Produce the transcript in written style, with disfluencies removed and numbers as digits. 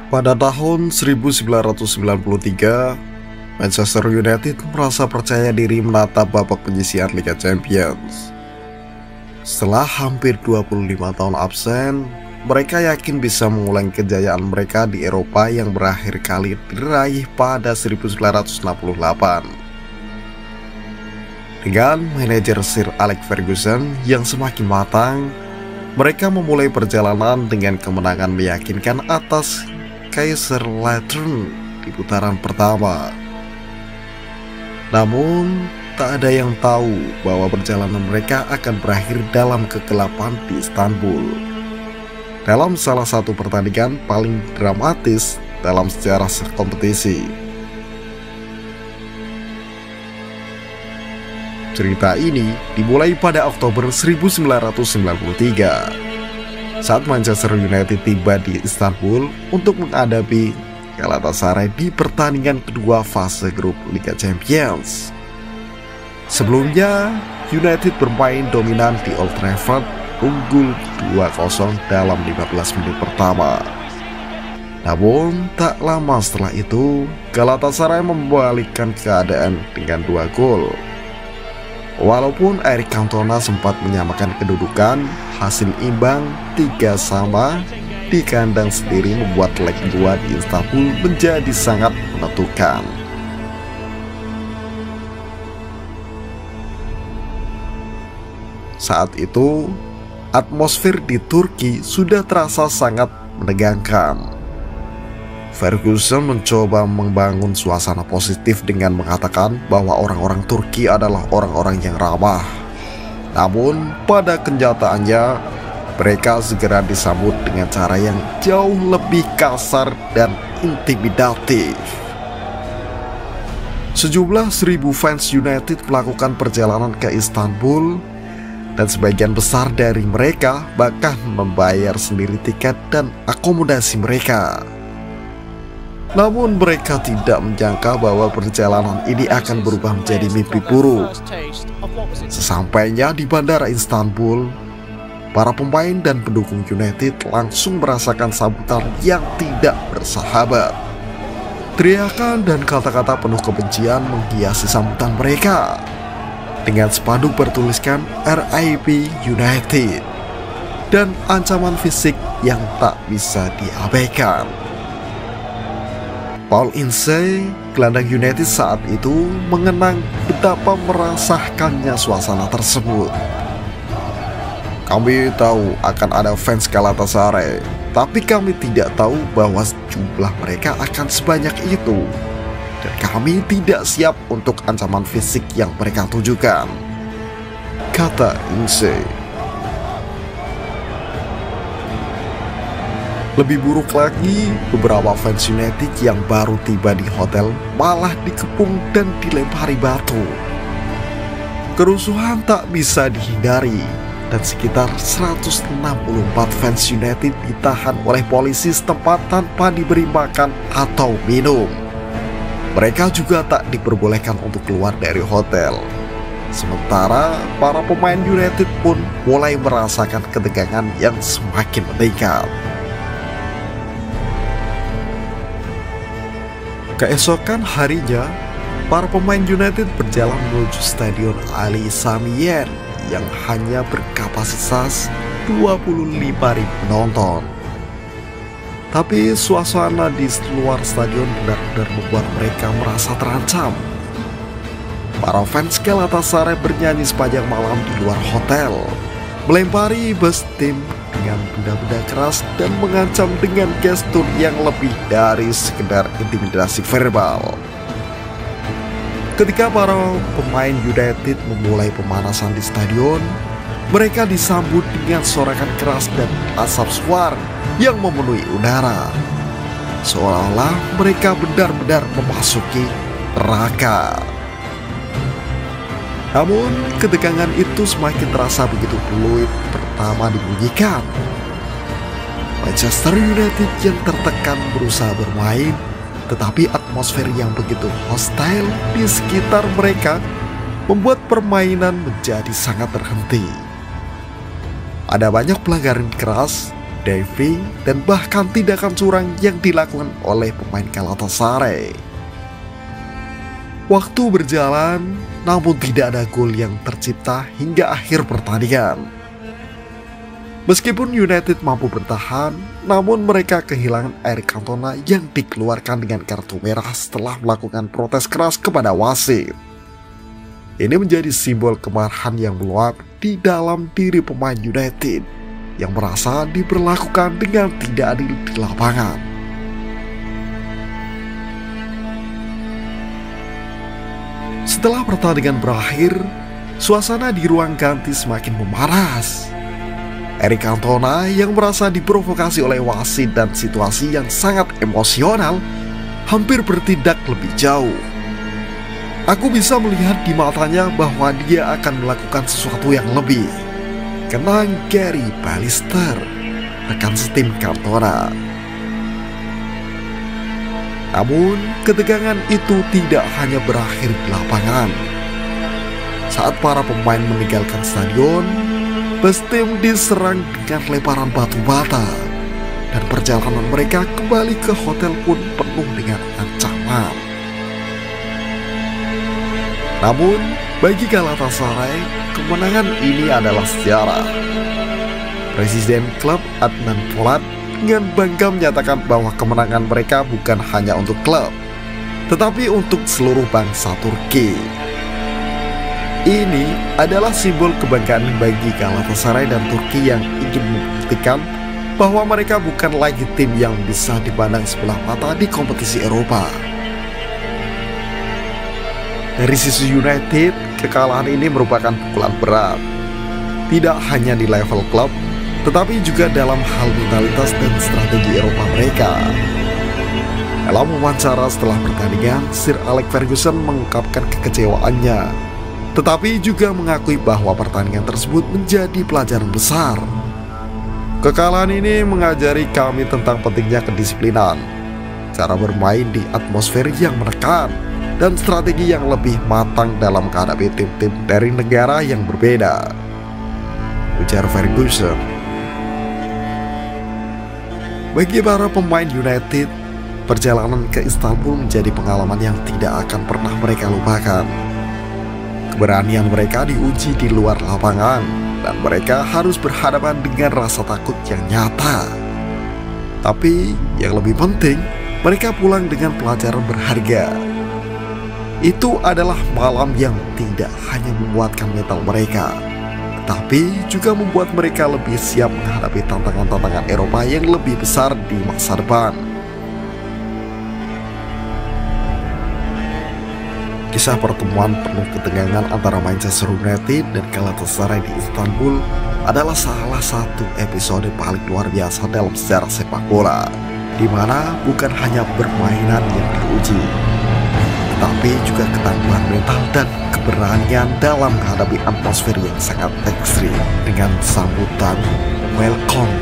Pada tahun 1993, Manchester United merasa percaya diri menatap babak penyisihan Liga Champions. Setelah hampir 25 tahun absen, mereka yakin bisa mengulang kejayaan mereka di Eropa yang berakhir kali diraih pada 1968. Dengan manajer Sir Alex Ferguson yang semakin matang, mereka memulai perjalanan dengan kemenangan meyakinkan atas Kaiserslautern di putaran pertama. Namun, tak ada yang tahu bahwa perjalanan mereka akan berakhir dalam kegelapan di Istanbul. Dalam salah satu pertandingan paling dramatis dalam sejarah kompetisi. Cerita ini dimulai pada Oktober 1993. Saat Manchester United tiba di Istanbul untuk menghadapi Galatasaray di pertandingan kedua fase grup Liga Champions. Sebelumnya, United bermain dominan di Old Trafford, unggul 2-0 dalam 15 menit pertama. Namun, tak lama setelah itu, Galatasaray membalikkan keadaan dengan 2 gol. Walaupun Eric Cantona sempat menyamakan kedudukan, hasil imbang 3-3 di kandang sendiri membuat leg 2 di Istanbul menjadi sangat menentukan. Saat itu, atmosfer di Turki sudah terasa sangat menegangkan. Ferguson mencoba membangun suasana positif dengan mengatakan bahwa orang-orang Turki adalah orang-orang yang ramah. Namun, pada kenyataannya, mereka segera disambut dengan cara yang jauh lebih kasar dan intimidatif. Sejumlah 1.000 fans United melakukan perjalanan ke Istanbul, dan sebagian besar dari mereka bahkan membayar sendiri tiket dan akomodasi mereka. Namun mereka tidak menyangka bahwa perjalanan ini akan berubah menjadi mimpi buruk. Sesampainya di Bandara Istanbul, para pemain dan pendukung United langsung merasakan sambutan yang tidak bersahabat. Teriakan dan kata-kata penuh kebencian menghiasi sambutan mereka, dengan spanduk bertuliskan RIP United dan ancaman fisik yang tak bisa diabaikan. Paul Ince, gelandang United saat itu, mengenang betapa merasakannya suasana tersebut. Kami tahu akan ada fans Galatasaray, tapi kami tidak tahu bahwa jumlah mereka akan sebanyak itu. Dan kami tidak siap untuk ancaman fisik yang mereka tujukan, kata Ince. Lebih buruk lagi, beberapa fans United yang baru tiba di hotel malah dikepung dan dilempari batu. Kerusuhan tak bisa dihindari, dan sekitar 164 fans United ditahan oleh polisi setempat tanpa diberi makan atau minum. Mereka juga tak diperbolehkan untuk keluar dari hotel. Sementara para pemain United pun mulai merasakan ketegangan yang semakin meningkat. Keesokan harinya, para pemain United berjalan menuju Stadion Ali Sami Yen yang hanya berkapasitas 25.000 penonton. Tapi suasana di luar stadion benar-benar membuat mereka merasa terancam. Para fans Galatasaray bernyanyi sepanjang malam di luar hotel, melempari bus tim dengan benda-benda keras dan mengancam dengan gestur yang lebih dari sekedar intimidasi verbal. Ketika para pemain United memulai pemanasan di stadion, mereka disambut dengan sorakan keras dan asap suar yang memenuhi udara, seolah-olah mereka benar-benar memasuki neraka. Namun, ketegangan itu semakin terasa begitu peluit pertama dibunyikan. Manchester United yang tertekan berusaha bermain, tetapi atmosfer yang begitu hostile di sekitar mereka membuat permainan menjadi sangat terhenti. Ada banyak pelanggaran keras, diving, dan bahkan tindakan curang yang dilakukan oleh pemain Galatasaray. Waktu berjalan, namun tidak ada gol yang tercipta hingga akhir pertandingan. Meskipun United mampu bertahan, namun mereka kehilangan Eric Cantona yang dikeluarkan dengan kartu merah setelah melakukan protes keras kepada wasit. Ini menjadi simbol kemarahan yang meluap di dalam diri pemain United yang merasa diperlakukan dengan tidak adil di lapangan. Setelah pertandingan berakhir, suasana di ruang ganti semakin memanas. Eric Cantona yang merasa diprovokasi oleh wasit dan situasi yang sangat emosional hampir bertindak lebih jauh. Aku bisa melihat di matanya bahwa dia akan melakukan sesuatu yang lebih, kenang Gary Pallister, rekan setim Cantona. Namun ketegangan itu tidak hanya berakhir di lapangan. Saat para pemain meninggalkan stadion, bus tim diserang dengan lemparan batu bata, dan perjalanan mereka kembali ke hotel pun penuh dengan ancaman. Namun, bagi Galatasaray, kemenangan ini adalah sejarah. Presiden klub Adnan Polat dengan bangga menyatakan bahwa kemenangan mereka bukan hanya untuk klub, tetapi untuk seluruh bangsa Turki. Ini adalah simbol kebanggaan bagi Galatasaray dan Turki yang ingin membuktikan bahwa mereka bukan lagi tim yang bisa dipandang sebelah mata di kompetisi Eropa. Dari sisi United, kekalahan ini merupakan pukulan berat, tidak hanya di level klub, tetapi juga dalam hal mentalitas dan strategi Eropa mereka. Dalam wawancara setelah pertandingan, Sir Alex Ferguson mengungkapkan kekecewaannya, tetapi juga mengakui bahwa pertandingan tersebut menjadi pelajaran besar. Kekalahan ini mengajari kami tentang pentingnya kedisiplinan, cara bermain di atmosfer yang menekan, dan strategi yang lebih matang dalam menghadapi tim-tim dari negara yang berbeda, ujar Ferguson. Bagi para pemain United, perjalanan ke Istanbul menjadi pengalaman yang tidak akan pernah mereka lupakan. Keberanian mereka diuji di luar lapangan, dan mereka harus berhadapan dengan rasa takut yang nyata. Tapi yang lebih penting, mereka pulang dengan pelajaran berharga. Itu adalah malam yang tidak hanya menguatkan mental mereka, tetapi juga membuat mereka lebih siap menghadapi tantangan-tantangan Eropa yang lebih besar di masa depan. Kisah pertemuan penuh ketegangan antara Manchester United dan Galatasaray di Istanbul adalah salah satu episode paling luar biasa dalam sejarah sepak bola, di mana bukan hanya permainan yang diuji, tetapi juga ketangguhan mental dan keberanian dalam menghadapi atmosfer yang sangat ekstrim dengan sambutan "Welcome